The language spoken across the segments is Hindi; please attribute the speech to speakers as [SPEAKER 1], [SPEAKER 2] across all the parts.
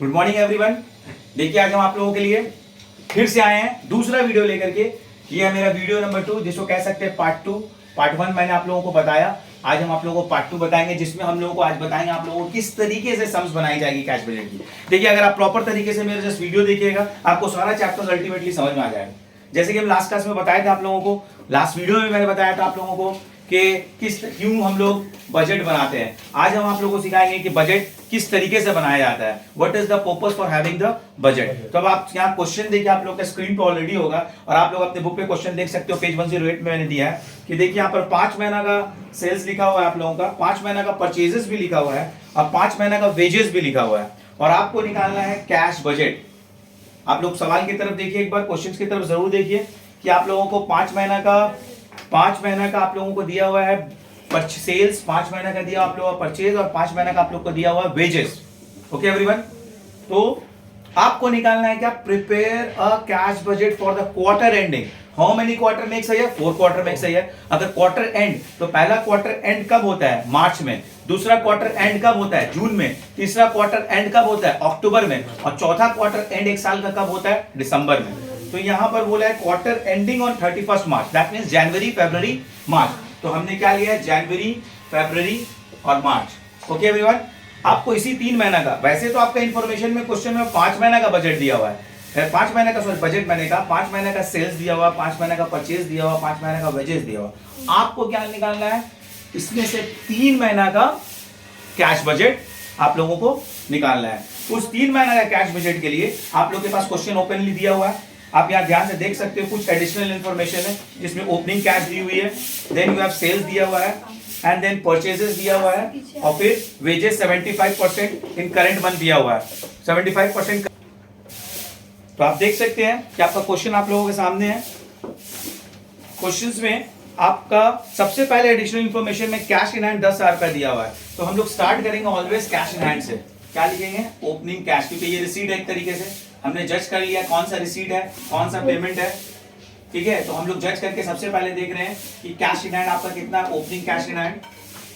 [SPEAKER 1] Good morning everyone. देखिए आज हम आप लोगों के लिए फिर से आए हैं दूसरा वीडियो लेकर के। ये है मेरा वीडियो नंबर 2, जिसको कह सकते हैं पार्ट 2। पार्ट 1 मैंने आप लोगों को बताया, आज हम आप लोगों को पार्ट 2 बताएंगे, जिसमें हम लोगों को आज बताएंगे आप लोगों को किस तरीके से सम्स बनाई जाएगी कैश बजट की। देखिए अगर आप प्रॉपर तरीके से मेरे जस्ट वीडियो देखिएगा, आपको सारा चैप्टर्स अल्टीमेटली समझ में आ जाएगा। जैसे कि हम लास्ट क्लास में बताए थे आप लोगों को, लास्ट वीडियो में मैंने बताया था आप लोगों को कि क्यों हम लोग बजट बनाते हैं। आज हम आप लोगों को सिखाएंगे कि बजट किस तरीके से बनाया जाता है, what is the purpose for having the budget. तो अब आप यहाँ क्वेश्चन देखिए, आप लोग का स्क्रीन पे ऑलरेडी होगा और आप लोग अपने बुक पे क्वेश्चन देख सकते हो। पेज 108 में मैंने दिया है कि देखिए यहाँ पर 5 महीना का सेल्स लिखा हुआ है आप लोगों का, 5 महीना का परचेजेस भी लिखा हुआ है और 5 महीना का वेजेस भी लिखा हुआ है, और आपको निकालना है कैश बजट। आप लोग सवाल की तरफ देखिए, एक बार क्वेश्चन की तरफ जरूर देखिए कि आप लोगों को 5 महीना का आप लोगों को दिया हुआ है सेल्स, 5 महीना का दिया आप लोगों का परचेज और 5 महीना का आप लोग को दिया हुआ है वेजेस। ओके एवरीवन, तो आपको निकालना है क्या, prepare a cash budget for the quarter ending. How many quarter makes a year? 4 quarter makes a year. अगर क्वार्टर एंड, तो पहला क्वार्टर एंड कब होता है? मार्च में। दूसरा क्वार्टर एंड कब होता है? जून में। तीसरा क्वार्टर एंड कब होता है? अक्टूबर में। और चौथा क्वार्टर एंड एक साल का कब होता है? दिसंबर में। तो यहां पर बोला है quarter ending on 31 March, that means जनवरी, फरवरी, मार्च। तो हमने क्या लिया है? जनवरी, फरवरी और मार्च। ओके एवरीवन, आपको इसी 3 महीना का, वैसे तो आपका इंफॉर्मेशन में क्वेश्चन में 5 महीना का बजट दिया हुआ है, 5 महीने का, सॉरी बजट मैंने कहा, 5 महीने का सेल्स दिया हुआ, 5 महीने का परचेज दिया हुआ, 5 महीने का वेजेस दिया हुआ। आपको क्या निकालना है? इसमें से 3 महीना का कैश बजट आप लोगों को निकालना है। उस 3 महीना का कैश बजट के लिए आप लोगों के पास क्वेश्चन ओपनली दिया हुआ है, आप यहाँ ध्यान से देख सकते हो। कुछ एडिशनल इंफॉर्मेशन है जिसमें ओपनिंग कैश दी हुई है, देन यू हैव सेल्स दिया हुआ है एंड देन परचेजेस दिया हुआ है, और फिर वेजेस 75% इन करंट मंथ दिया हुआ है, 75%। तो आप देख सकते हैं कि आपका क्वेश्चन आप लोगों के सामने है। क्वेश्चंस में आपका सबसे पहले एडिशनल इंफॉर्मेशन में कैश इन हैंड 10,000 रुपया दिया हुआ है, तो हम लोग स्टार्ट करेंगे ऑलवेज कैश इन हैंड से। क्या लिखेंगे? ओपनिंग कैश, क्योंकि ये रिसीट है, एक तरीके से हमने जज कर लिया कौन सा रिसीट है, कौन सा पेमेंट है। ठीक है, तो हम लोग जज करके सबसे पहले देख रहे हैं कि कैश इन हैंड आपका कितना है, ओपनिंग कैश इन हैंड,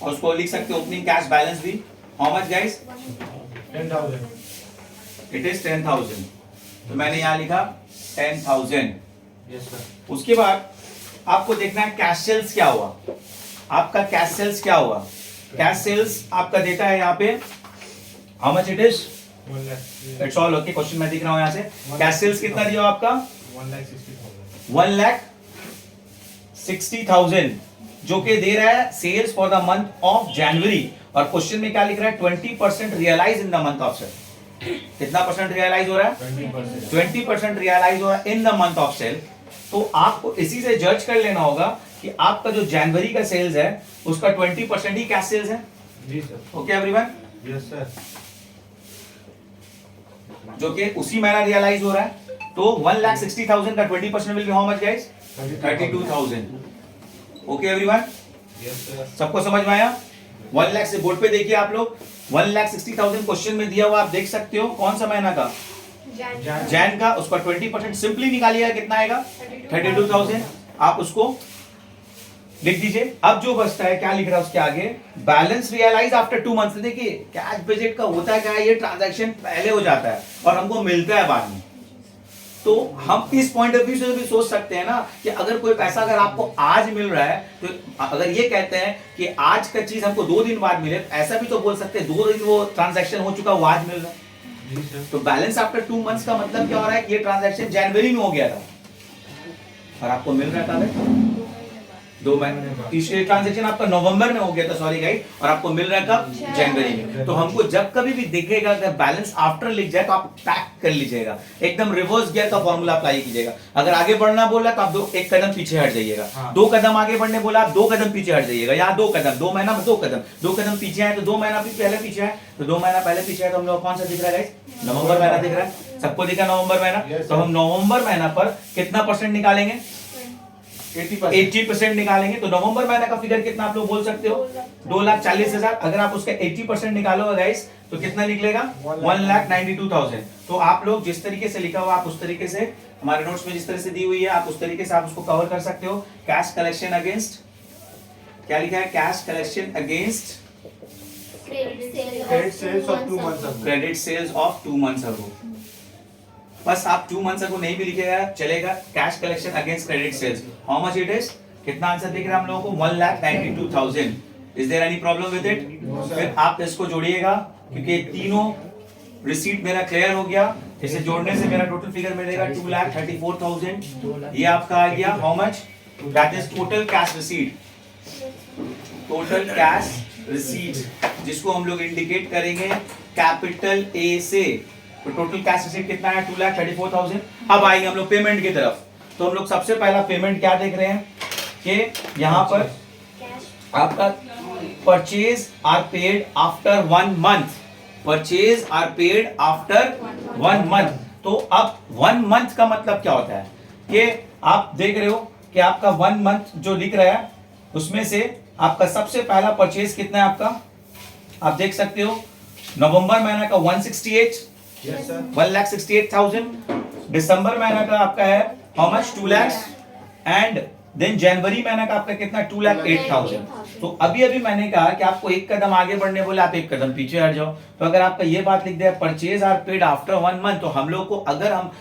[SPEAKER 1] और उसको लिख सकते हैं ओपनिंग कैश बैलेंस भी। How much guys?
[SPEAKER 2] 10,000।
[SPEAKER 1] It is 10,000, तो मैंने यहाँ लिखा 10,000।
[SPEAKER 2] Yes sir.
[SPEAKER 1] उसके बाद आपको देखना है कैश सेल्स क्या हुआ, आपका कैश सेल्स क्या हुआ। कैश सेल्स आपका देता है यहाँ पे, how much it is?
[SPEAKER 2] 1 lakh.
[SPEAKER 1] It's all okay. Question मैं दिख रहा हूँ यहाँ से, कैश सेल्स कितना दिया हुआ आपका?
[SPEAKER 2] 1,60,000।
[SPEAKER 1] 1,60,000, जो कि दे रहा है sales for the month of January. और क्वेश्चन में क्या लिख रहा है? 20% realise in the month of sale. कितना परसेंट रियलाइज हो रहा है?
[SPEAKER 2] 20%।
[SPEAKER 1] 20% रियलाइज हो रहा है in the month of sale. तो आपको इसी से जज कर लेना होगा कि आपका जो जनवरी का सेल्स है उसका 20% ही कैश सेल्स है।
[SPEAKER 2] जी sir.
[SPEAKER 1] Okay everyone,
[SPEAKER 2] yes sir.
[SPEAKER 1] जो कि उसी महीना रियलाइज हो रहा है। तो 1,60,000 का 20% will be how much guys? 32,000। Okay everyone,
[SPEAKER 2] yes sir.
[SPEAKER 1] सबको समझ में आया? 1 लाख से बोर्ड पे देखिए आप लोग, 1,60,000 क्वेश्चन में दिया हुआ, आप देख सकते हो कौन सा महीना का? जैन का। उसका 20% सिंपली निकालिएगा, कितना आएगा? 32,000। आप उसको लिख दीजिए। अब जो बचता है क्या लिख रहा है उसके आगे? Balance realise after 2 months. देखिए कैश बजट का होता क्या है, ये ट्रांजैक्शन पहले हो जाता है और हमको मिलता है बाद में। तो हम इस पॉइंट ऑफ व्यू से भी सोच सकते हैं ना कि अगर कोई पैसा अगर आपको आज मिल रहा है, तो अगर ये कहते हैं कि आज का चीज हमको 2 दिन बाद मिले, ऐसा भी तो बोल सकते हैं 2 दिन वो ट्रांजैक्शन हो चुका, वो आज मिल रहा है।
[SPEAKER 2] जी सर।
[SPEAKER 1] तो बैलेंस आफ्टर 2 मंथ्स का मतलब क्या हो रहा है कि ये ट्रांजैक्शन जनवरी में हो गया था और आपको मिल रहा था 2 महीने। तीसरे ट्रांजैक्शन आपका नवंबर में हो गया था, सॉरी गाइस, और आपको मिल रहा है कब? जनवरी में। तो हमको जब कभी भी दिखेगा अगर बैलेंस आफ्टर लिख जाए तो आप पैक कर लीजिएगा, एकदम रिवर्स गियर का फॉर्मूला अप्लाई कीजिएगा। अगर आगे बढ़ना बोला तो आप 1 कदम पीछे हट जाइएगा,
[SPEAKER 2] हाँ।
[SPEAKER 1] 2 कदम आगे बढ़ने बोला आप 2 कदम पीछे हट जाइएगा। यहाँ 2 कदम, 2 महीना 2 कदम, 2 कदम पीछे आए तो 2 महीना भी पहले पीछे है, तो 2 महीना पहले पीछे है। तो हम लोग कौन सा दिख रहा है गाइस? नवंबर महीना दिख रहा है। सबको दिखा नवंबर महीना? तो हम नवंबर महीना पर कितना परसेंट निकालेंगे? 80% निकालेंगे। तो नवंबर महीने का फिगर कितना आप लोग बोल सकते हो? 2,40,000। अगर आप उसका 80% निकालोगे गाइस तो कितना निकलेगा? 1,92,000। तो आप लोग जिस तरीके से लिखा हुआ आप उस तरीके से, हमारे नोट्स में जिस तरह से दी हुई है आप उस तरीके से आप उसको कवर कर सकते हो। कैश कलेक्शन अगेंस्ट, क्या लिखा है? Cash collection against
[SPEAKER 2] Credit sales of 2 months ago.
[SPEAKER 1] Credit sales of 2 months ago. बस आप 2 मंथ्स अगो नहीं भी लिखेगा चलेगा। Cash collection against credit sales, how much it is? कितना आंसर दिख रहा है हम लोगों को? 1,92,000। Is there any problem with it? फिर आप इसको जोड़िएगा क्योंकि तीनों रिसीट मेरा क्लियर हो गया। इसे जोड़ने से मेरा टोटल फिगर मिलेगा 2,34,000। ये आपका आ गया how much? That is total cash receipt. Total cash receipt जिसको हम लोग इंडिकेट करेंगे कैपिटल ए से। तो टोटल कैश रिसीट कितना है? 2,34,000। अब आएंगे हम लोग पेमेंट की तरफ। तो हम लोग सबसे पहला पेमेंट क्या देख रहे हैं कि यहाँ पर आपका purchase are paid after 1 month. Purchase are paid after 1 month. तो अब 1 मंथ का मतलब क्या होता है कि आप देख रहे हो कि आपका 1 मंथ जो लिख रहा है उसमें से आपका सबसे पहला परचेज कितना है आपका? आप देख सकते हो नवंबर महीना का 168,
[SPEAKER 2] Yes, sir.
[SPEAKER 1] 1,68,000। दिसंबर महीना का आपका है how much? 2 lakh. And then जनवरी महीना का आपका कितना? 2,08,000। तो अभी मैंने कहा कि आपको एक कदम आगे बढ़ने बोले, आप एक कदम पीछे हट जाओ। तो अगर आपका ये बात लिख दिया purchase are paid after 1 month, तो हम लोग को अगर हम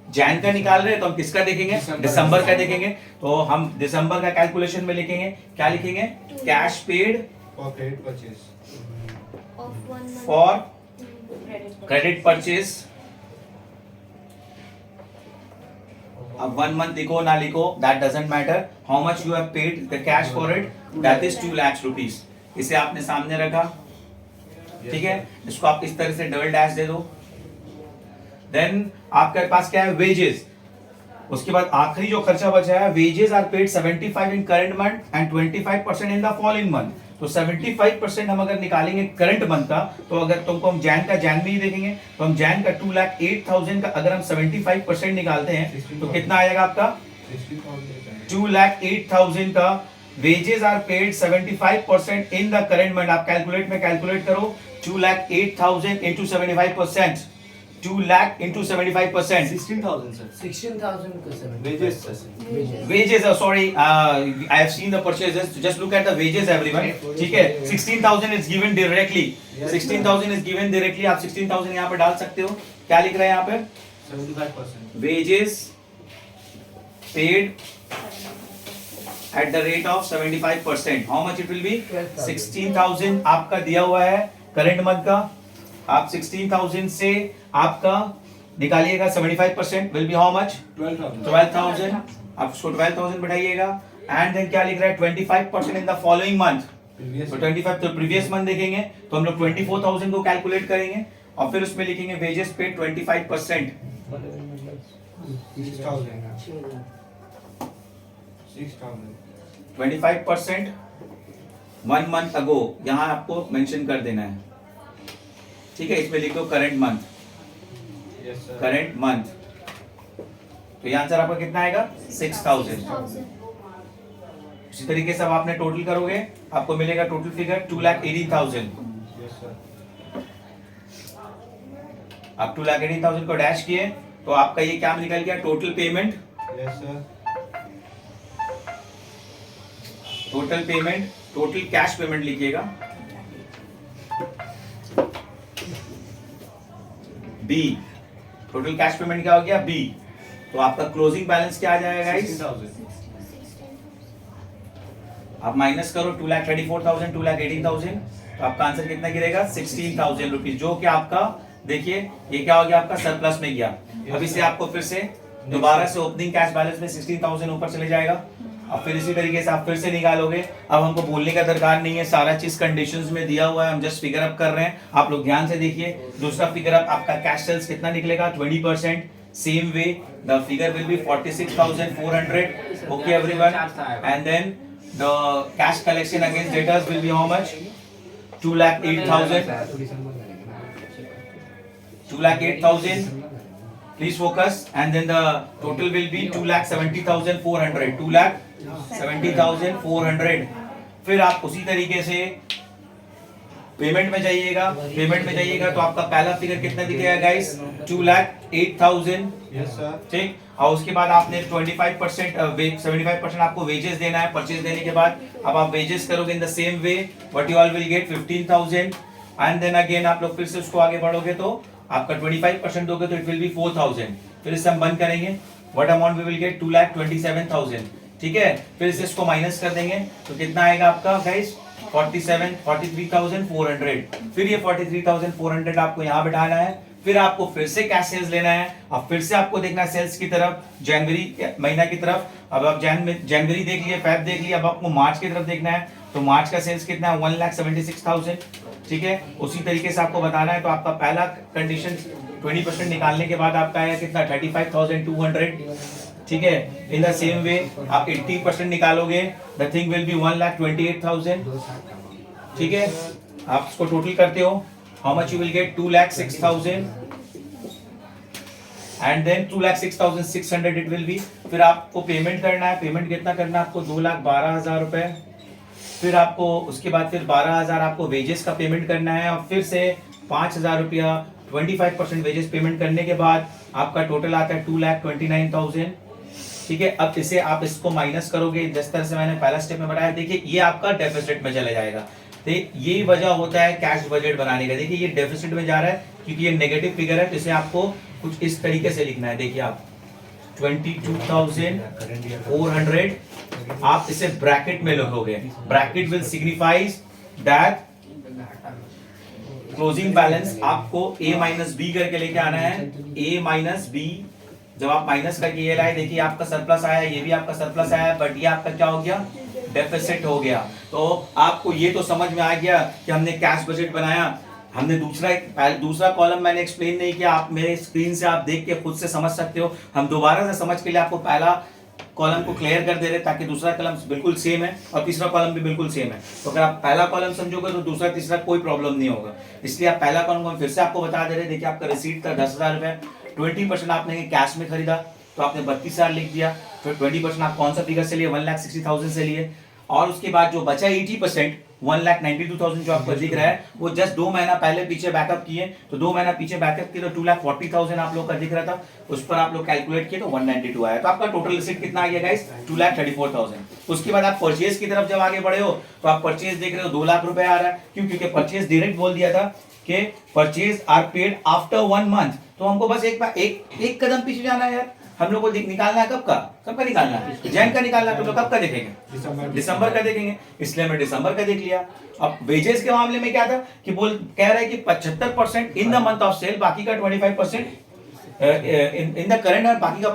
[SPEAKER 1] जैन का निकाल रहे हैं तो हम किसका देखेंगे? दिसंबर का देखेंगे। तो हम दिसंबर का कैलकुलेशन में लिखेंगे, क्या लिखेंगे? Cash paid
[SPEAKER 2] For credit purchase.
[SPEAKER 1] For credit purchase. अब 1 मंथ लिखो ना लिखो that doesn't matter. How much you have paid the cash for it? That is 2 lakh rupees. इसे आपने सामने रखा, ठीक है। इसको आप इस तरह से डबल डैश दे दो। देन आपके पास क्या है? वेजेस। उसके बाद आखिरी जो खर्चा बचा है, wages are paid 75 in current month and 25% in the following month. तो 75% हम अगर निकालेंगे करंट मंथ का, तो अगर तुमको हम जैन का जैन में ही देखेंगे तो हम जैन का 2,08,000 का अगर हम 75% निकालते हैं तो कितना आएगा आपका? 2,08,000 का wages are paid 75% in the current month. आप कैलकुलेट में कैलकुलेट करो 2,08,000 into 75%। 2 lakh into 75%।
[SPEAKER 2] 16,000, sir.
[SPEAKER 3] 16,000 का 7
[SPEAKER 2] Wages, sir.
[SPEAKER 1] Wages, sorry, I have seen the purchases. Just look at the wages, everyone. ठीक है, 16,000 is given directly. 16,000 is given directly. आप 16,000 यहाँ पे डाल सकते हो। क्या लिख रहे हैं यहाँ पे?
[SPEAKER 2] 75%.
[SPEAKER 1] Wages paid at the rate of 75%. How much it will be? 16,000 आपका दिया हुआ है करंट मंथ का। आप 16,000 से आपका निकालिएगा 75% विल बी हाउ मच?
[SPEAKER 2] 12,000.
[SPEAKER 1] 12,000। आप उसको 12,000 बढ़ाइएगा। एंड देन क्या लिख रहा है? 25% in the following month.
[SPEAKER 2] Previous.
[SPEAKER 1] तो 25 तो प्रीवियस मंथ देखेंगे तो हम लोग 24,000 को कैलकुलेट करेंगे और फिर उसमें लिखेंगे वेजेस पेड 25%।
[SPEAKER 2] 6,000. 6,000.
[SPEAKER 1] 25% 1 मंथ अगो यहाँ आपको मेंशन कर देना है, ठीक है। इसमें लिखो current month,
[SPEAKER 2] Yes, sir.
[SPEAKER 1] Current month. तो ये आंसर आपका कितना आएगा? 6,000। इसी तरीके से अब आपने टोटल करोगे आपको मिलेगा टोटल फिगर 2,80,000।
[SPEAKER 2] Yes, sir.
[SPEAKER 1] आप 2,80,000 को डैश किए तो आपका ये क्या निकल गया? Total payment.
[SPEAKER 2] Yes, sir.
[SPEAKER 1] Total payment, total cash payment लिखिएगा बी। टोटल कैश पेमेंट क्या हो गया? बी। तो आपका क्लोजिंग बैलेंस क्या आ जाएगा गाइस?
[SPEAKER 2] 16,000.
[SPEAKER 1] आप माइनस करो 2,34,000 2,18,000 तो आपका आंसर कितना गिरेगा? 16,000 रुपीज, जो कि आपका देखिए ये क्या हो गया? आपका सरप्लस में गया। अब इसे आपको फिर से दोबारा से ओपनिंग कैश बैलेंस में 16,000 ऊपर चले जाएगा और फिर इसी तरीके से आप फिर से निकालोगे। अब हमको बोलने का दरकार नहीं है, सारा चीज कंडीशंस में दिया हुआ है, हम जस्ट फिगर अप कर रहे हैं। आप लोग ध्यान से देखिए। दूसरा फिगर अप आपका कैश सेल्स कितना निकलेगा? 20%। Same way the figure will be 46,400। Okay everyone. And then the cash collection against debtors will be how much? 2,08,000। 2,08,000। Please focus. And then the total will be 2,70,400. 2,70,400। फिर आप उसी तरीके से पेमेंट में जाइएगा। पेमेंट में जाइएगा तो आपका पहला फिगर कितना दिखेगा गाइस? 2,08,000।
[SPEAKER 2] Yes, sir.
[SPEAKER 1] ठीक। और उसके बाद आपने 25% 75% आपको वेजेस देना है। परचेज देने के बाद अब आप वेजेस करोगे in the same way what you all will get 15,000। And then again आप लोग फिर से उसको आगे बढ़ोगे तो आपका 25% दोगे तो इट विल बी 4000। फिर इसे हम बंद करेंगे, what amount we will get 2,27,000। ठीक है, फिर से इसको माइनस कर देंगे तो कितना आएगा आपका गाइस 43,400। फिर ये 43,400 आपको यहाँ बिठाना है। फिर आपको फिर से कैश सेल्स लेना है। अब फिर से आपको देखना है सेल्स की तरफ, जनवरी महीना की तरफ। अब आप जनवरी देख लिए, फेब देख लिया, अब आपको मार्च की तरफ देखना है। तो मार्च का सेल्स कितना है 1,76,000। ठीक है, उसी तरीके से आपको बताना है। तो आपका पहला कंडीशन 20% निकालने के बाद आपका आया कितना 35,200। ठीक है, इन द सेम वे आप 80% निकालोगे, द थिंग विल बी 1,28,000। ठीक है, आप इसको टोटल करते हो, how much you will get 2,06,000 and then 2,06,600 it will be. फिर आपको पेमेंट करना है, पेमेंट कितना करना है आपको 2,12,000 रुपए। फिर आपको उसके बाद फिर 12,000 आपको वेजेस का पेमेंट करना है और फिर से 5,000 रुपया 25% वेजेस पेमेंट करने के बाद आपका टोटल आता है 2,29,000। ठीक है, अब इसे आप इसको माइनस करोगे जिस तरह से मैंने पहला स्टेप में बताया। देखिए ये आपका डेफिसिट में चला जाएगा। तो ये वजह होता है कैश बजट बनाने का। देखिए ये डेफिसिट में जा रहा है क्योंकि ये नेगेटिव फिगर है, तो इसे आपको कुछ इस तरीके से लिखना है। देखिए आप 22,400 आप इसे ब्रैकेट में लिखोगे। Bracket will signifies that closing balance आपको A माइनस बी करके लेके आना है। A माइनस बी, जब आप माइनस करके ये लाए, देखिए आपका सरप्लस आया, ये भी आपका सरप्लस आया, बट ये आपका क्या हो गया डेफिसिट हो गया। तो आपको ये तो समझ में आ गया कि हमने कैश बजट बनाया। हमने दूसरा कॉलम मैंने एक्सप्लेन नहीं किया, आप मेरे स्क्रीन से आप देख के खुद से समझ सकते हो। हम दोबारा से समझ के लिए आपको पहला कॉलम को क्लियर कर दे रहे ताकि दूसरा कॉलम बिल्कुल सेम है और तीसरा कॉलम भी बिल्कुल सेम है। तो अगर आप पहला कॉलम समझोगे तो दूसरा तीसरा कोई प्रॉब्लम नहीं होगा। इसलिए आप पहला कॉलम को फिर से आपको बता दे रहे। देखिए आपका रिसीट था 10,000 रुपए, 20% आपने कैश में खरीदा तो आपने 32,000 लिख दिया। फिर 20% आप कौन सा फिगर से लिए 1,60,000 से लिए, और उसके बाद जो बचा 80% 1,92,000 जो आपको दिख रहा है वो जस्ट 2 महीना पहले पीछे बैकअप किए। तो 2 महीना पीछे बैकअप किए तो 2,40,000 आप लोग का दिख रहा था, उस पर आप लोग कैलकुलेट किए तो 192 आया। तो आपका टोटल रिसीट कितना आ गया गाइस 2,34,000। उसके बाद आप परचेज की तरफ जब आगे बढ़े हो तो आप परचेज देख रहे हो 2 लाख रुपए आ रहा है। क्यों? क्योंकि परचेज डायरेक्ट बोल दिया था कि purchase are paid after 1 month. तो हमको बस एक कदम पीछे जाना है यार। हम लोग को निकालना है कब का निकालना है, जैन का निकालना है। तो कब का देखेंगे? दिसंबर का देखेंगे, इसलिए हमने दिसंबर का देख लिया। अब वेजेस के मामले में क्या था कि कह रहा है कि 75% in the month of sale, बाकी का 25% इन द करंट और बाकी का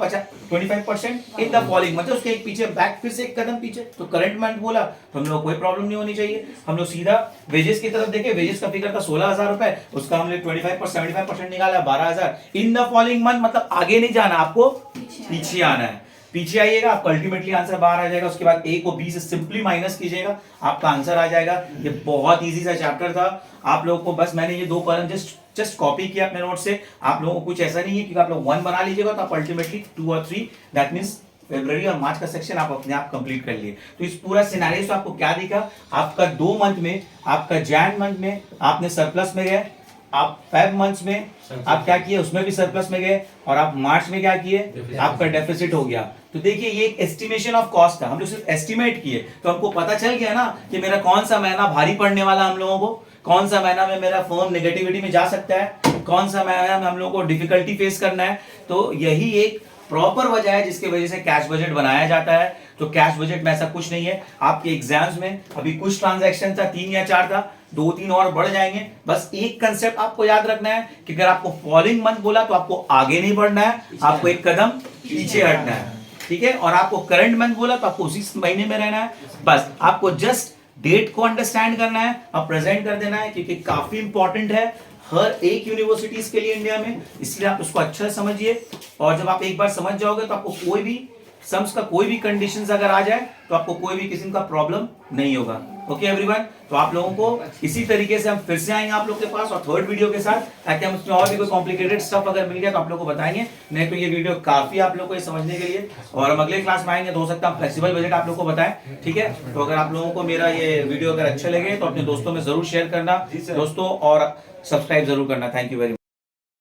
[SPEAKER 1] 25% इन द फॉलोइंग मंथ। उसके एक पीछे बैक, फिर से एक कदम पीछे, तो करंट मंथ बोला तो हम लोग कोई प्रॉब्लम नहीं होनी चाहिए। हम लोग सीधा वेजेस की तरफ देखे, वेजेस का फिगर था 16,000 रुपए, उसका हमने 75% निकाला 12,000 इन द फॉलोइंग मंथ। मतलब आगे नहीं जाना, आपको पीछे आना है। पीछे आइएगा, आपका अल्टीमेटली आंसर बाहर आ जाएगा। उसके बाद A को B से सिंपली माइनस कीजिएगा, आपका आंसर आ जाएगा। ये बहुत इजी सा चैप्टर था। आप लोगों को बस मैंने ये 2 कॉलम जस्ट कॉपी किया अपने नोट से। आप लोगों को कुछ ऐसा नहीं है कि आप लोग 1 बना लीजिएगा तो आप अल्टीमेटली 2 और 3 दैट मींस फरवरी और मार्च का सेक्शन आप अपने आप कंप्लीट कर लिए। तो इस पूरा सिनेरियो से आपको क्या दिखा, आपका 2 मंथ में, आपका जैन मंथ में आपने सरप्लस में गए, आप फेब मंथ्स में आप क्या किए उसमें भी सरप्लस में गए, और आप मार्च में क्या किए आपका डेफिसिट हो गया। तो देखिए ये एक एस्टिमेशन ऑफ कॉस्ट था, हम लोग सिर्फ एस्टिमेट किए तो हमको पता चल गया ना कि मेरा कौन सा महीना भारी पड़ने वाला हम लोगों को, कौन सा महीना में मेरा फर्म नेगेटिविटी में जा सकता है, कौन सा महीना में हम लोगों को डिफिकल्टी फेस करना है। तो यही एक प्रॉपर वजह है जिसकी वजह से कैश बजट बनाया जाता है। तो कैश बजट में ऐसा कुछ नहीं है। आपके एग्जाम्स में अभी कुछ ट्रांजैक्शन था 3 या 4 था, 2-3 और बढ़ जाएंगे। बस एक कंसेप्ट आपको याद रखना है कि अगर आपको फॉलोइंग मंथ बोला तो आपको आगे नहीं बढ़ना है, आपको एक कदम पीछे हटना है। ठीक है, और आपको करंट मंथ बोला तो आपको उसी महीने में रहना है। बस आपको जस्ट डेट को अंडरस्टैंड करना है और प्रेजेंट कर देना है, क्योंकि काफी इंपॉर्टेंट है हर एक यूनिवर्सिटीज के लिए इंडिया में। इसलिए आप उसको अच्छा समझिए, और जब आप एक बार समझ जाओगे तो आपको कोई भी सम्स का कोई भी कंडीशंस अगर आ जाए तो आपको कोई भी किस्म का प्रॉब्लम नहीं होगा। ओके एवरीवन, तो आप लोगों को इसी तरीके से हम फिर से आएंगे आप लोग के पास और थर्ड वीडियो के साथ, ताकि हम उसमें और भी कोई कॉम्प्लिकेटेड स्टफ अगर मिल गया तो आप लोग को बताएंगे। नहीं तो ये वीडियो काफी आप लोग को ये समझने के लिए, और हम अगले क्लास में आएंगे तो हो सकता है फ्लेक्सिबल बजट आप लोग को बताएं। ठीक है, तो अगर आप लोगों को मेरा ये वीडियो अगर अच्छा लगे तो अपने दोस्तों में जरूर शेयर करना दोस्तों, और सब्सक्राइब जरूर करना। Thank you very much.